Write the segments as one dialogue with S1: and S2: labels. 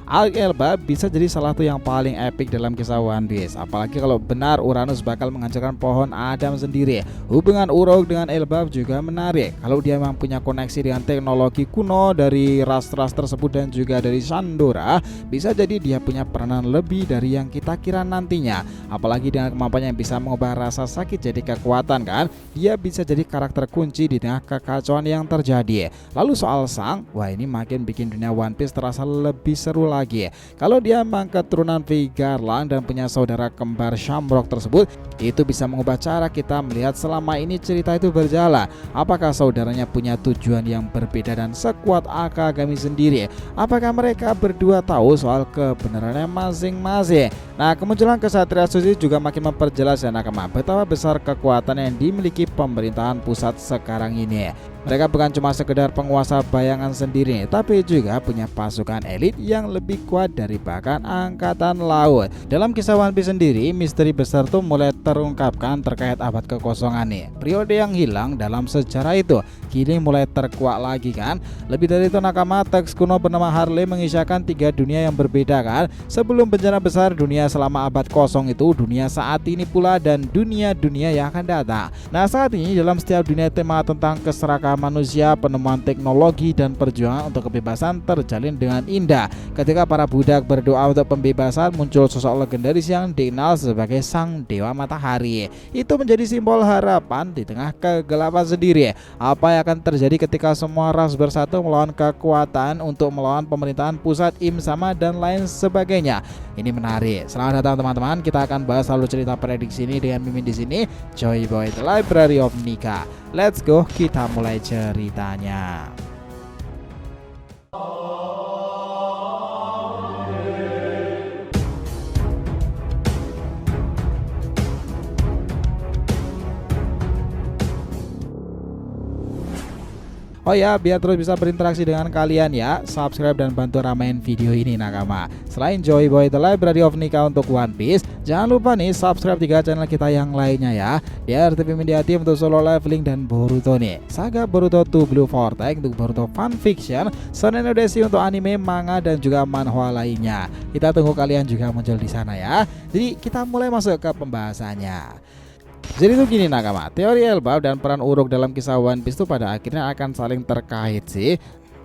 S1: Arc Elba bisa jadi salah satu yang paling epic dalam kisah One Piece. Apalagi kalau benar Uranus bakal menghancurkan pohon Adam sendiri. Hubungan Uruk dengan Elba juga menarik. Kalau dia memang punya koneksi dengan teknologi kuno dari ras-ras tersebut dan juga dari Sandora, bisa jadi dia punya peranan lebih dari yang kita kira nantinya. Apalagi dengan kemampuannya yang bisa mengubah rasa sakit jadi kekuatan kan, dia bisa jadi karakter kunci di tengah kekacauan yang terjadi. Lalu soal Sang, wah ini makin bikin dunia One Piece terasa lebih seru lagi. Kalau dia memang keturunan V Garland dan punya saudara kembar Shamrock tersebut, itu bisa mengubah cara kita melihat selama ini cerita itu berjalan. Apakah saudaranya punya tujuan yang berbeda dan sekuat Akagami sendiri? Apakah mereka berdua tahu soal kebenarannya masing-masing? Nah, kemunculan Ksatria Suci juga makin memperjelas ya nakama betapa besar kekuatan yang dimiliki pemerintahan pusat sekarang ini. Mereka bukan cuma sekedar penguasa bayangan sendiri, tapi juga punya pasukan elit yang lebih kuat dari bahkan angkatan laut. Dalam kisah One Piece sendiri, misteri besar tuh mulai terungkapkan terkait abad kekosongan nih. Periode yang hilang dalam sejarah itu kini mulai terkuak lagi kan. Lebih dari itu nakama, teks kuno bernama Harley mengisyakan 3 dunia yang berbeda kan. Sebelum bencana besar dunia selama abad kosong itu, dunia saat ini pula, dan dunia-dunia yang akan datang. Nah, saat ini dalam setiap dunia tema tentang keserakahan manusia, penemuan teknologi, dan perjuangan untuk kebebasan terjalin dengan indah. Ketika para budak berdoa untuk pembebasan, muncul sosok legendaris yang dikenal sebagai Sang Dewa Matahari. Itu menjadi simbol harapan di tengah kegelapan sendiri. Apa yang akan terjadi ketika semua ras bersatu melawan kekuatan untuk melawan pemerintahan pusat, Im Sama, dan lain sebagainya? Ini menarik. Selamat datang teman-teman. Kita akan bahas alur cerita prediksi ini dengan Mimin di sini, Joy Boy The Library of Nika. Let's go, kita mulai ceritanya. Oh ya, biar terus bisa berinteraksi dengan kalian ya, subscribe dan bantu ramein video ini nakama. Selain Joy Boy The Library of Nika untuk One Piece, jangan lupa nih subscribe 3 channel kita yang lainnya ya. RTV Media Team untuk Solo Leveling dan Boruto nih, Saga Boruto to Blue Vortex untuk Boruto Fan Fiction, Shonen Odyssey untuk anime, manga, dan juga manhwa lainnya. Kita tunggu kalian juga muncul di sana ya. Jadi kita mulai masuk ke pembahasannya. Jadi itu gini nakama, teori Elbaf dan peran Uruk dalam kisah One Piece itu pada akhirnya akan saling terkait sih.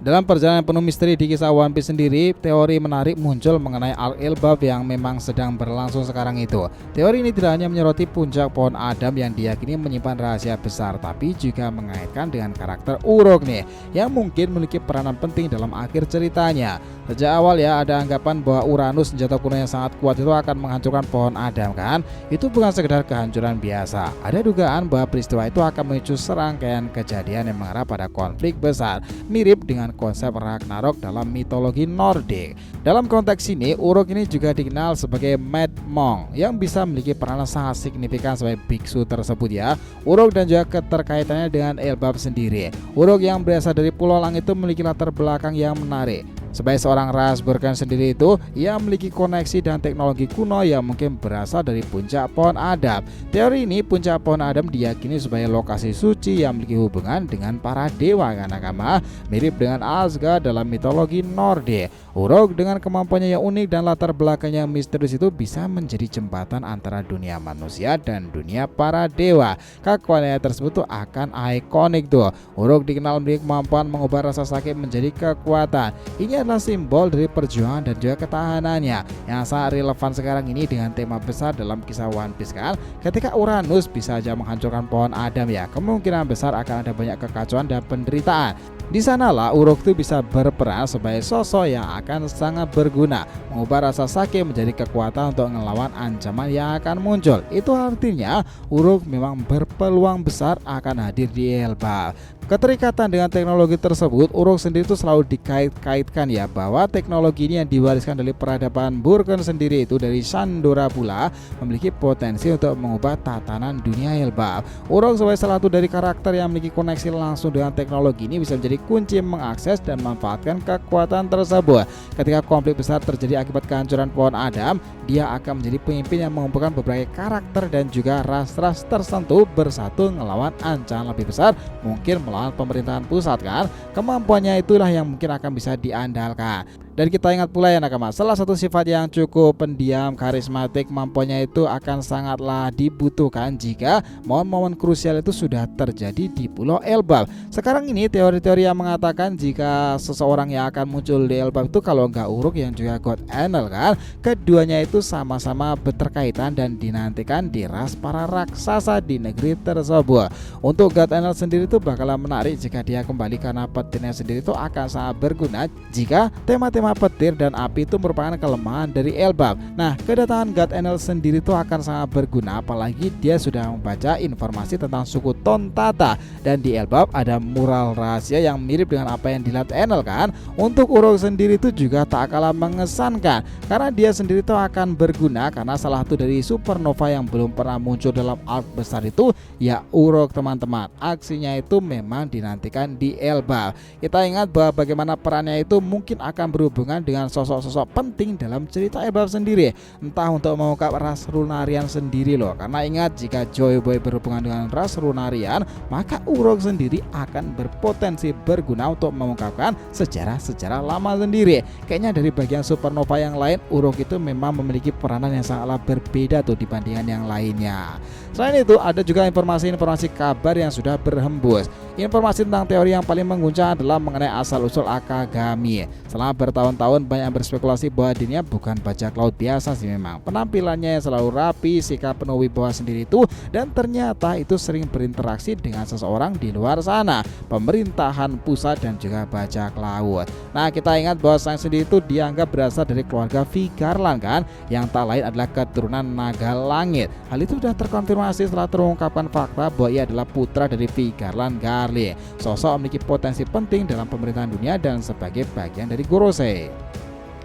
S1: Dalam perjalanan penuh misteri di kisah One Piece sendiri, teori menarik muncul mengenai Arc Elbaf yang memang sedang berlangsung sekarang itu. Teori ini tidak hanya menyoroti puncak pohon Adam yang diyakini menyimpan rahasia besar, tapi juga mengaitkan dengan karakter Uruk nih, yang mungkin memiliki peranan penting dalam akhir ceritanya. Sejak awal ya ada anggapan bahwa Uranus, senjata kuno yang sangat kuat itu akan menghancurkan pohon Adam kan. Itu bukan sekedar kehancuran biasa. Ada dugaan bahwa peristiwa itu akan memicu serangkaian kejadian yang mengarah pada konflik besar, mirip dengan konsep Ragnarok dalam mitologi Nordik. Dalam konteks ini, Uruk ini juga dikenal sebagai Mad Monk yang bisa memiliki peranan sangat signifikan sebagai biksu tersebut ya. Uruk dan juga keterkaitannya dengan Elbaf sendiri. Uruk yang berasal dari Pulau Langit itu memiliki latar belakang yang menarik. Sebagai seorang ras berkan sendiri itu, ia memiliki koneksi dan teknologi kuno yang mungkin berasal dari puncak pohon Adam. Teori ini, puncak pohon Adam diyakini sebagai lokasi suci yang memiliki hubungan dengan para dewa nakama, mirip dengan Asgard dalam mitologi Nordik. Uruk dengan kemampuannya yang unik dan latar belakangnya yang misterius itu bisa menjadi jembatan antara dunia manusia dan dunia para dewa. Kekuatannya tersebut tuh akan ikonik tuh. Uruk dikenal memiliki kemampuan mengubah rasa sakit menjadi kekuatan. Ini adalah simbol dari perjuangan dan juga ketahanannya yang sangat relevan sekarang ini dengan tema besar dalam kisah One Piece kan. Ketika Uranus bisa saja menghancurkan pohon Adam ya, kemungkinan besar akan ada banyak kekacauan dan penderitaan. Di sanalah Uruk itu bisa berperan sebagai sosok yang akan sangat berguna, mengubah rasa sakit menjadi kekuatan untuk melawan ancaman yang akan muncul. Itu artinya Uruk memang berpeluang besar akan hadir di Elbaf. Keterikatan dengan teknologi tersebut, Uruk sendiri itu selalu dikait-kaitkan ya, bahwa teknologi ini yang diwariskan dari peradaban Burken sendiri itu dari Sandora pula memiliki potensi untuk mengubah tatanan dunia Elbaf. Uruk sebagai salah satu dari karakter yang memiliki koneksi langsung dengan teknologi ini bisa menjadi kunci mengakses dan memanfaatkan kekuatan tersebut. Ketika konflik besar terjadi akibat kehancuran pohon Adam, dia akan menjadi pemimpin yang mengumpulkan beberapa karakter dan juga ras-ras tertentu bersatu melawan ancaman lebih besar, mungkin melawan pemerintahan pusat kan. Kemampuannya itulah yang mungkin akan bisa diandalkan ditinggalkan. Dan kita ingat pula ya nakama, salah satu sifat yang cukup pendiam, karismatik, mampunya itu akan sangatlah dibutuhkan jika momen-momen krusial itu sudah terjadi di Pulau Elbaf. Sekarang ini teori-teori yang mengatakan jika seseorang yang akan muncul di Elbaf itu kalau nggak Uruk yang juga God Enel kan, keduanya itu sama-sama berterkaitan dan dinantikan di ras para raksasa di negeri tersebut. Untuk God Enel sendiri itu bakalan menarik jika dia kembali karena petirnya sendiri itu akan sangat berguna jika tema-tema petir dan api itu merupakan kelemahan dari Elbaf. Nah, kedatangan God Enel sendiri itu akan sangat berguna apalagi dia sudah membaca informasi tentang suku Tontata dan di Elbaf ada mural rahasia yang mirip dengan apa yang dilihat Enel kan. Untuk Uruk sendiri itu juga tak kalah mengesankan karena dia sendiri itu akan berguna karena salah satu dari supernova yang belum pernah muncul dalam arc besar itu ya Uruk teman-teman. Aksinya itu memang dinantikan di Elbaf. Kita ingat bahwa bagaimana perannya itu mungkin akan berhubungan dengan sosok-sosok penting dalam cerita Elbaf sendiri, entah untuk mengungkap ras Lunarian sendiri loh. Karena ingat jika Joy Boy berhubungan dengan ras Lunarian, maka Uruk sendiri akan berpotensi berguna untuk mengungkapkan sejarah-sejarah lama sendiri. Kayaknya dari bagian supernova yang lain, Uruk itu memang memiliki peranan yang sangatlah berbeda tuh dibandingkan yang lainnya. Selain itu ada juga informasi-informasi kabar yang sudah berhembus. Informasi tentang teori yang paling mengguncang adalah mengenai asal-usul Akagami. Selama bertahun-tahun banyak berspekulasi bahwa dirinya bukan bajak laut biasa sih memang. Penampilannya yang selalu rapi, sikap penuh wibawa sendiri itu, dan ternyata itu sering berinteraksi dengan seseorang di luar sana, pemerintahan pusat dan juga bajak laut. Nah, kita ingat bahwa sang sendiri itu dianggap berasal dari keluarga Vigarland kan, yang tak lain adalah keturunan naga langit. Hal itu sudah terkonfirmasi setelah terungkapkan fakta bahwa ia adalah putra dari Vigarland Garli, sosok memiliki potensi penting dalam pemerintahan dunia dan sebagai bagian dari Gorosei.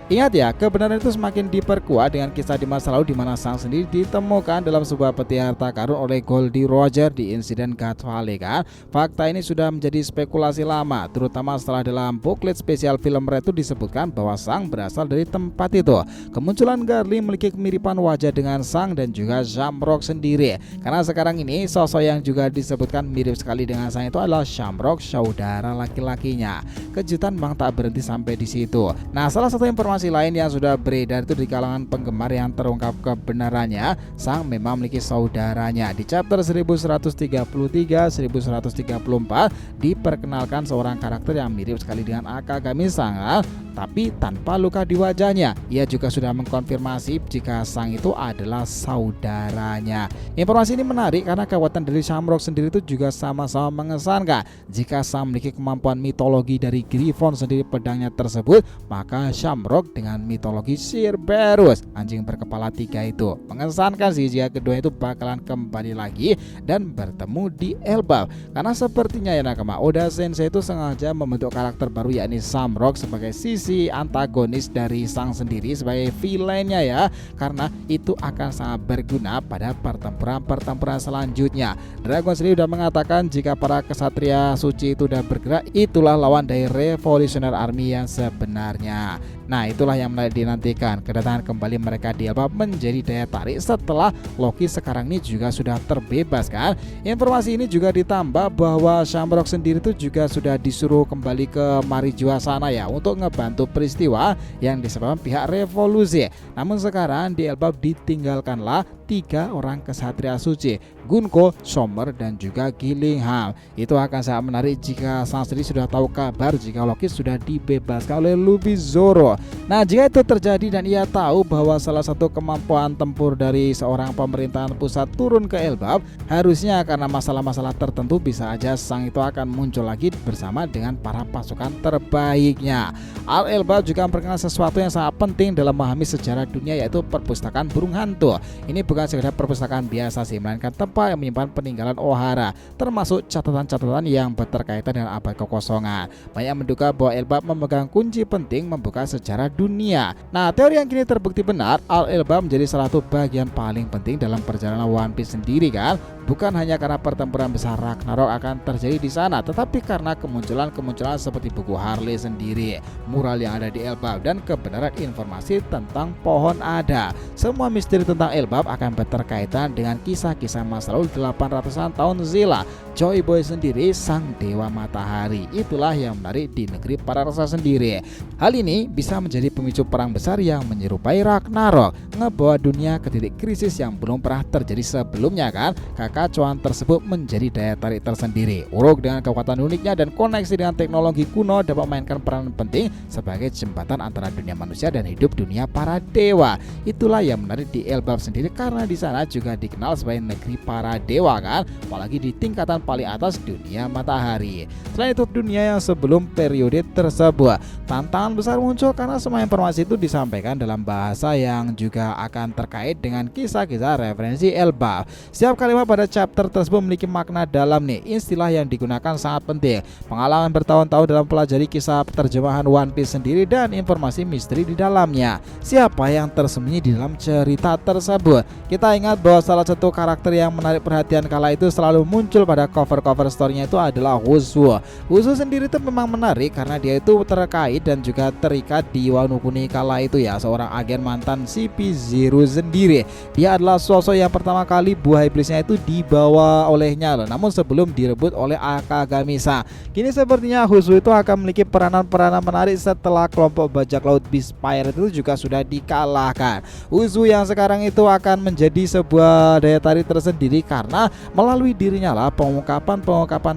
S1: Ingat ya, kebenaran itu semakin diperkuat dengan kisah di masa lalu di mana sang sendiri ditemukan dalam sebuah peti harta karun oleh Goldie Roger di insiden God Valley kan. Fakta ini sudah menjadi spekulasi lama, terutama setelah dalam booklet spesial film Red itu disebutkan bahwa sang berasal dari tempat itu. Kemunculan Garli memiliki kemiripan wajah dengan sang dan juga Shamrock sendiri. Karena sekarang ini sosok yang juga disebutkan mirip sekali dengan sang itu adalah Shamrock, saudara laki-lakinya. Kejutan memang tak berhenti sampai di situ. Nah, salah satu informasi lain yang sudah beredar itu di kalangan penggemar yang terungkap kebenarannya, sang memang memiliki saudaranya. Di chapter 1133-1134 diperkenalkan seorang karakter yang mirip sekali dengan Akagami Sang, tapi tanpa luka di wajahnya. Ia juga sudah mengkonfirmasi jika sang itu adalah saudaranya. Informasi ini menarik karena kekuatan dari Shamrock sendiri itu juga sama-sama mengesankan. Jika sang memiliki kemampuan mitologi dari Griffon sendiri pedangnya tersebut, maka Shamrock dengan mitologi Cerberus, anjing berkepala 3 itu. Mengesankan sih jika kedua itu bakalan kembali lagi dan bertemu di Elbaf. Karena sepertinya ya nakama, Oda Sensei itu sengaja membentuk karakter baru yakni Shamrock sebagai sisi antagonis dari sang sendiri sebagai villainnya ya. Karena itu akan sangat berguna pada pertempuran selanjutnya. Dragon sendiri sudah mengatakan jika para kesatria suci itu sudah bergerak, itulah lawan dari Revolutionary Army yang sebenarnya. Nah, itulah yang mulai dinantikan. Kedatangan kembali mereka di Elbaf menjadi daya tarik setelah Loki sekarang ini juga sudah terbebas kan. Informasi ini juga ditambah bahwa Shamrock sendiri itu juga sudah disuruh kembali ke Marijua sana ya untuk ngebantu peristiwa yang disebabkan pihak revolusi. Namun sekarang di Elbaf ditinggalkanlah 3 orang kesatria suci, Gunko, Sommer dan juga Gillingham. Itu akan sangat menarik jika sang sendiri sudah tahu kabar jika Loki sudah dibebaskan oleh Luffy Zoro. Nah, jika itu terjadi dan ia tahu bahwa salah satu kemampuan tempur dari seorang pemerintahan pusat turun ke Elbaf, harusnya karena masalah-masalah tertentu bisa aja sang itu akan muncul lagi bersama dengan para pasukan terbaiknya. Al Elbaf juga memperkenalkan sesuatu yang sangat penting dalam memahami sejarah dunia, yaitu perpustakaan burung hantu. Ini bukan sekedar perpustakaan biasa sih, melainkan tempat yang menyimpan peninggalan Ohara, termasuk catatan-catatan yang berkaitan dengan abad kekosongan. Banyak menduga bahwa Elbaf memegang kunci penting membuka sejarah dunia. Nah, teori yang kini terbukti benar, Al Elbaf menjadi salah satu bagian paling penting dalam perjalanan One Piece sendiri kan. Bukan hanya karena pertempuran besar Ragnarok akan terjadi di sana, tetapi karena kemunculan seperti buku Harley sendiri, mural yang ada di Elbaf, dan kebenaran informasi tentang pohon ada. Semua misteri tentang Elbaf akan akan berterkaitan dengan kisah-kisah masa lalu 800-an tahun silam. Joy Boy sendiri sang dewa matahari, itulah yang menarik di negeri para raksasa sendiri. Hal ini bisa menjadi pemicu perang besar yang menyerupai Ragnarok, ngebawa dunia ke titik krisis yang belum pernah terjadi sebelumnya kan. Kekacauan tersebut menjadi daya tarik tersendiri. Uruk dengan kekuatan uniknya dan koneksi dengan teknologi kuno dapat memainkan peran penting sebagai jembatan antara dunia manusia dan hidup dunia para dewa. Itulah yang menarik di Elbaf sendiri, karena di sana juga dikenal sebagai negeri para dewa kan, apalagi di tingkatan paling atas dunia matahari. Selain itu, dunia yang sebelum periode tersebut, tantangan besar muncul karena semua informasi itu disampaikan dalam bahasa yang juga akan terkait dengan kisah-kisah referensi Elbaf. Setiap kalimat pada chapter tersebut memiliki makna dalam nih. Istilah yang digunakan sangat penting. Pengalaman bertahun-tahun dalam pelajari kisah terjemahan One Piece sendiri dan informasi misteri di dalamnya. Siapa yang tersembunyi di dalam cerita tersebut? Kita ingat bahwa salah satu karakter yang menarik perhatian kala itu selalu muncul pada cover-cover story-nya itu adalah Usopp. Usopp sendiri itu memang menarik karena dia itu terkait dan juga terikat di Wano Kuni kala itu ya, seorang agen mantan CP0 sendiri. Dia adalah sosok yang pertama kali buah iblisnya itu dibawa olehnya loh, namun sebelum direbut oleh Akagami-san. Kini sepertinya Usopp itu akan memiliki peranan-peranan menarik setelah kelompok bajak laut Beast Pirate itu juga sudah dikalahkan. Usopp yang sekarang itu akan menjadi sebuah daya tarik tersendiri karena melalui dirinya lah pengungkapan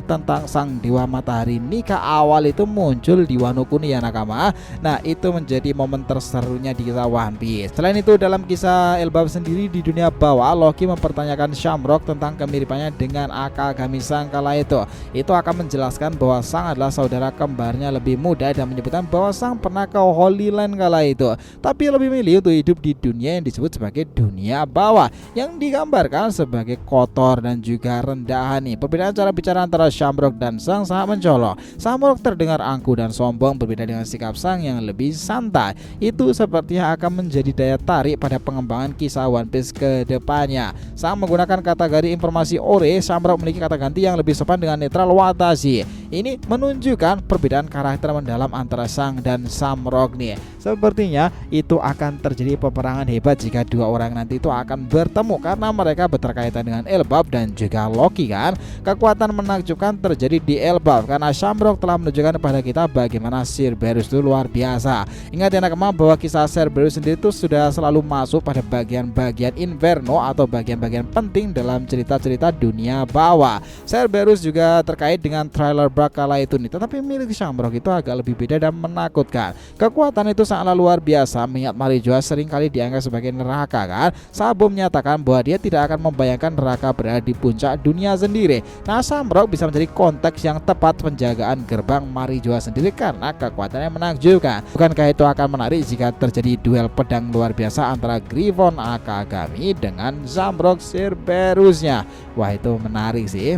S1: tentang sang dewa matahari Nika awal itu muncul di Wano Kuni ya nakama. Nah, itu menjadi momen terserunya di kisah One Piece. Selain itu, dalam kisah Elbaf sendiri di dunia bawah, Loki mempertanyakan Shamrock tentang kemiripannya dengan Akagami-san kala itu. Itu akan menjelaskan bahwa sang adalah saudara kembarnya lebih muda dan menyebutkan bahwa sang pernah ke Holy Land kala itu, tapi lebih milih untuk hidup di dunia yang disebut sebagai dunia bawah, yang digambarkan sebagai kotor dan juga rendahan nih. Perbedaan cara bicara antara Shamrock dan sang sangat mencolok. Shamrock terdengar angkuh dan sombong, berbeda dengan sikap sang yang lebih santai. Itu sepertinya akan menjadi daya tarik pada pengembangan kisah One Piece ke depannya. Sang menggunakan kategori informasi ore, Shamrock memiliki kata ganti yang lebih sopan dengan netral watashi. Ini menunjukkan perbedaan karakter mendalam antara sang dan Shamrock nih. Sepertinya itu akan terjadi peperangan hebat jika dua orang nanti itu akan bertemu karena mereka berterkaitan dengan Elbaf dan juga Loki kan. Kekuatan menakjubkan terjadi di Elbaf karena Shamrock telah menunjukkan kepada kita bagaimana Cerberus itu luar biasa. Ingat ya nakama bahwa kisah Cerberus sendiri itu sudah selalu masuk pada bagian-bagian Inferno atau bagian-bagian penting dalam cerita-cerita dunia bawah. Cerberus juga terkait dengan trailer bug kala itu nih, tetapi milik Shamrock itu agak lebih beda dan menakutkan. Kekuatan itu sangatlah luar biasa, mengingat Marijoa seringkali dianggap sebagai neraka kan. Sabo menyatakan bahwa dia tidak akan membayangkan neraka berada di puncak dunia sendiri. Nah, Shamrock bisa menjadi konteks yang tepat penjagaan gerbang Marijoa sendiri karena kekuatannya menakjubkan. Bukankah itu akan menarik jika terjadi duel pedang luar biasa antara Griffon Akagami dengan Shamrock Cerberusnya? Wah, itu menarik sih.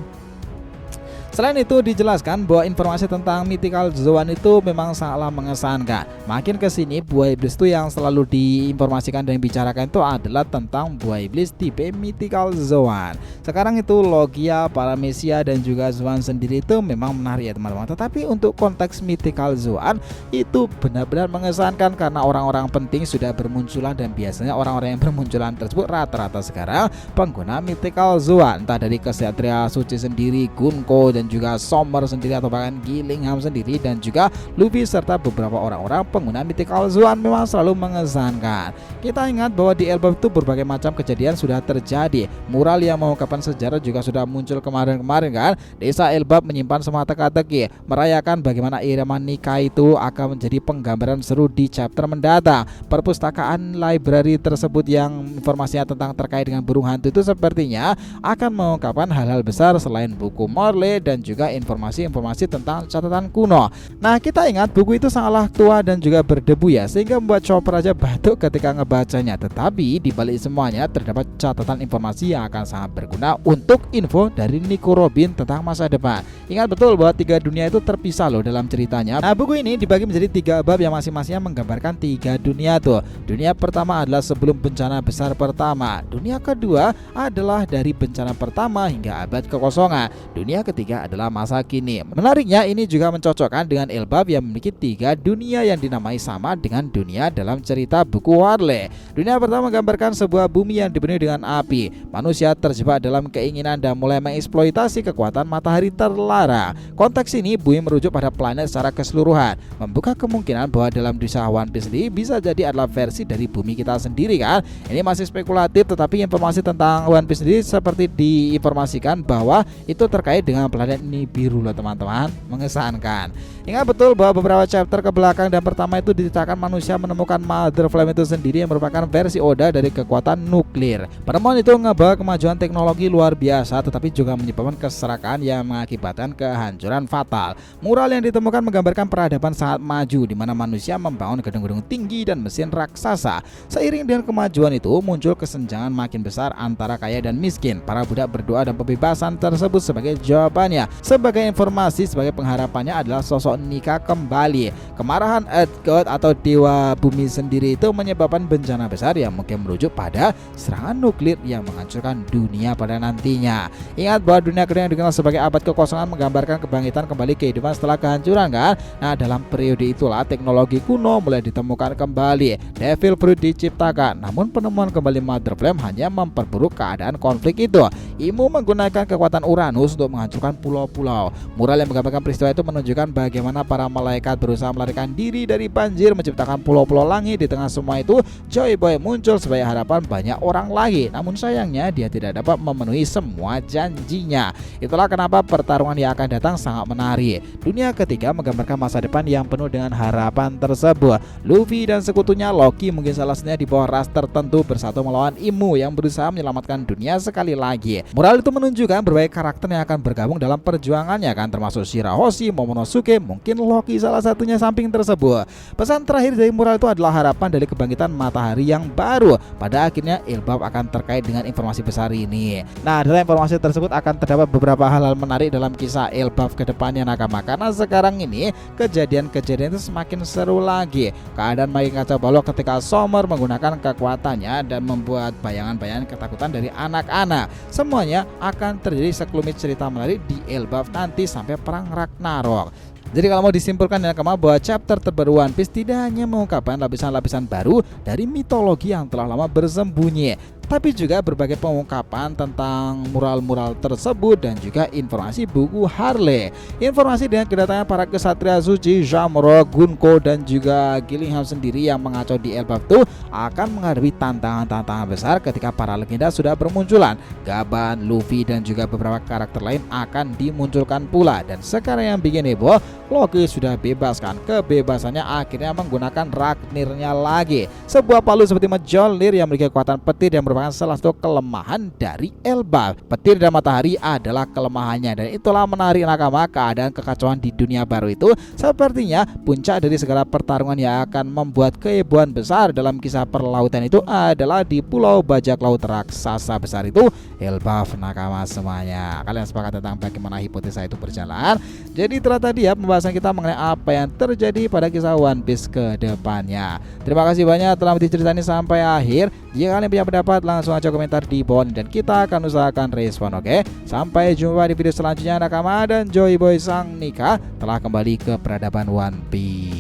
S1: Selain itu dijelaskan bahwa informasi tentang Mythical Zone itu memang sangatlah mengesankan. Makin kesini buah iblis itu yang selalu diinformasikan dan dibicarakan itu adalah tentang buah iblis tipe Mythical Zone. Sekarang itu Logia, Paramecia dan juga Zoan sendiri itu memang menarik ya teman-teman. Tetapi untuk konteks Mythical Zone itu benar-benar mengesankan karena orang-orang penting sudah bermunculan dan biasanya orang-orang yang bermunculan tersebut rata-rata sekarang pengguna Mythical Zone. Entah dari Kesatria Suci sendiri, Gunko dan juga Sommer sendiri atau bahkan Gillingham sendiri dan juga Luffy serta beberapa orang-orang pengguna Mythical Zone memang selalu mengesankan. Kita ingat bahwa di Elbaf itu berbagai macam kejadian sudah terjadi. Mural yang mengungkapkan sejarah juga sudah muncul kemarin-kemarin kan. Desa Elbaf menyimpan semua teka-teki, merayakan bagaimana irama nikah itu akan menjadi penggambaran seru di chapter mendatang. Perpustakaan library tersebut yang informasinya tentang terkait dengan burung hantu itu sepertinya akan mengungkapkan hal-hal besar selain buku Morley dan juga informasi-informasi tentang catatan kuno. Nah, kita ingat buku itu sangatlah tua dan juga berdebu ya, sehingga membuat Chopper aja batuk ketika ngebacanya. Tetapi di balik semuanya terdapat catatan informasi yang akan sangat berguna untuk info dari Nico Robin tentang masa depan. Ingat betul bahwa 3 dunia itu terpisah loh dalam ceritanya. Nah, buku ini dibagi menjadi 3 bab yang masing-masingnya menggambarkan 3 dunia tuh. Dunia pertama adalah sebelum bencana besar pertama. Dunia kedua adalah dari bencana pertama hingga abad kekosongan. Dunia ketiga adalah masa kini. Menariknya ini juga mencocokkan dengan Elbaf yang memiliki 3 dunia yang dinamai sama dengan dunia dalam cerita buku Harley. Dunia pertama menggambarkan sebuah bumi yang dipenuhi dengan api. Manusia terjebak dalam keinginan dan mulai mengeksploitasi kekuatan matahari terlarang. Konteks ini bumi merujuk pada planet secara keseluruhan, membuka kemungkinan bahwa dalam kisah One Piece sendiri bisa jadi adalah versi dari bumi kita sendiri kan. Ini masih spekulatif, tetapi informasi tentang One Piece sendiri seperti diinformasikan bahwa itu terkait dengan planet Nibiru loh teman-teman. Mengesankan. Ingat betul bahwa beberapa chapter ke belakang dan pertama itu diceritakan manusia menemukan Mother Flame itu sendiri yang merupakan versi Oda dari kekuatan nuklir. Penemuan itu membawa kemajuan teknologi luar biasa, tetapi juga menyebabkan keserakan yang mengakibatkan kehancuran fatal. Mural yang ditemukan menggambarkan peradaban sangat maju di mana manusia membangun gedung-gedung tinggi dan mesin raksasa. Seiring dengan kemajuan itu muncul kesenjangan makin besar antara kaya dan miskin. Para budak berdoa dan pembebasan tersebut sebagai jawabannya. Sebagai informasi, sebagai pengharapannya adalah sosok Nika kembali. Kemarahan Earth God atau dewa bumi sendiri itu menyebabkan bencana besar yang mungkin merujuk pada serangan nuklir yang menghancurkan dunia pada nantinya. Ingat bahwa dunia kedua yang dikenal sebagai abad kekosongan menggambarkan kebangkitan kembali kehidupan setelah kehancuran kan. Nah, dalam periode itulah teknologi kuno mulai ditemukan kembali. Devil Fruit diciptakan. Namun penemuan kembali Mother Flame hanya memperburuk keadaan konflik itu. Imu menggunakan kekuatan Uranus untuk menghancurkan pulau-pulau. Mural yang menggambarkan peristiwa itu menunjukkan bagaimana para malaikat berusaha melarikan diri dari banjir, menciptakan pulau-pulau langit. Di tengah semua itu, Joy Boy muncul sebagai harapan banyak orang lagi. Namun sayangnya dia tidak dapat memenuhi semua janjinya. Itulah kenapa pertarungan yang akan datang sangat menarik. Dunia ketiga menggambarkan masa depan yang penuh dengan harapan tersebut. Luffy dan sekutunya Loki mungkin salah satunya di bawah ras tertentu bersatu melawan Imu yang berusaha menyelamatkan dunia sekali lagi. Mural itu menunjukkan berbagai karakter yang akan bergabung dalam perjuangannya kan, termasuk Shirahoshi, Momonosuke, mungkin Loki salah satunya samping tersebut. Pesan terakhir dari mural itu adalah harapan dari kebangkitan matahari yang baru. Pada akhirnya Elbaf akan terkait dengan informasi besar ini. Nah, dalam informasi tersebut akan terdapat beberapa hal-hal menarik dalam kisah Elbaf ke depannya nakama, karena sekarang ini kejadian-kejadian itu semakin seru lagi. Keadaan makin kacau balau ketika Summer menggunakan kekuatannya dan membuat bayangan-bayangan ketakutan dari anak-anak. Semuanya akan terjadi sekelumit cerita menarik di Elbaf nanti sampai perang Ragnarok. Jadi kalau mau disimpulkan dengan kema bahwa chapter terbaru One Piece tidak hanya mengungkapkan lapisan-lapisan baru dari mitologi yang telah lama bersembunyi, tapi juga berbagai pengungkapan tentang mural-mural tersebut dan juga informasi buku Harley. Informasi dengan kedatangan para kesatria suci Shamrock, Gunko dan juga Gillingham sendiri yang mengacau di Elbaf itu akan menghadapi tantangan-tantangan besar ketika para legenda sudah bermunculan. Gaban, Luffy dan juga beberapa karakter lain akan dimunculkan pula. Dan sekarang yang bikin heboh, Loki sudah bebaskan. Kebebasannya akhirnya menggunakan Ragnirnya lagi, sebuah palu seperti Mjolnir yang memiliki kekuatan petir yang merupakan salah satu kelemahan dari Elbaf. Petir dan matahari adalah kelemahannya, dan itulah menarik nakama. Keadaan kekacauan di dunia baru itu sepertinya puncak dari segala pertarungan yang akan membuat kehebohan besar dalam kisah perlautan itu adalah di pulau bajak laut raksasa besar itu, Elbaf nakama semuanya. Kalian sepakat tentang bagaimana hipotesa itu berjalan? Jadi telah tadi ya pembahasan kita mengenai apa yang terjadi pada kisah One Piece ke depannya. Terima kasih banyak telah menonton cerita ini sampai akhir. Jika kalian punya pendapat, langsung aja komentar di bawah dan kita akan usahakan respon, oke? Sampai jumpa di video selanjutnya nakama, dan Joy Boy Sang Nika telah kembali ke peradaban One Piece.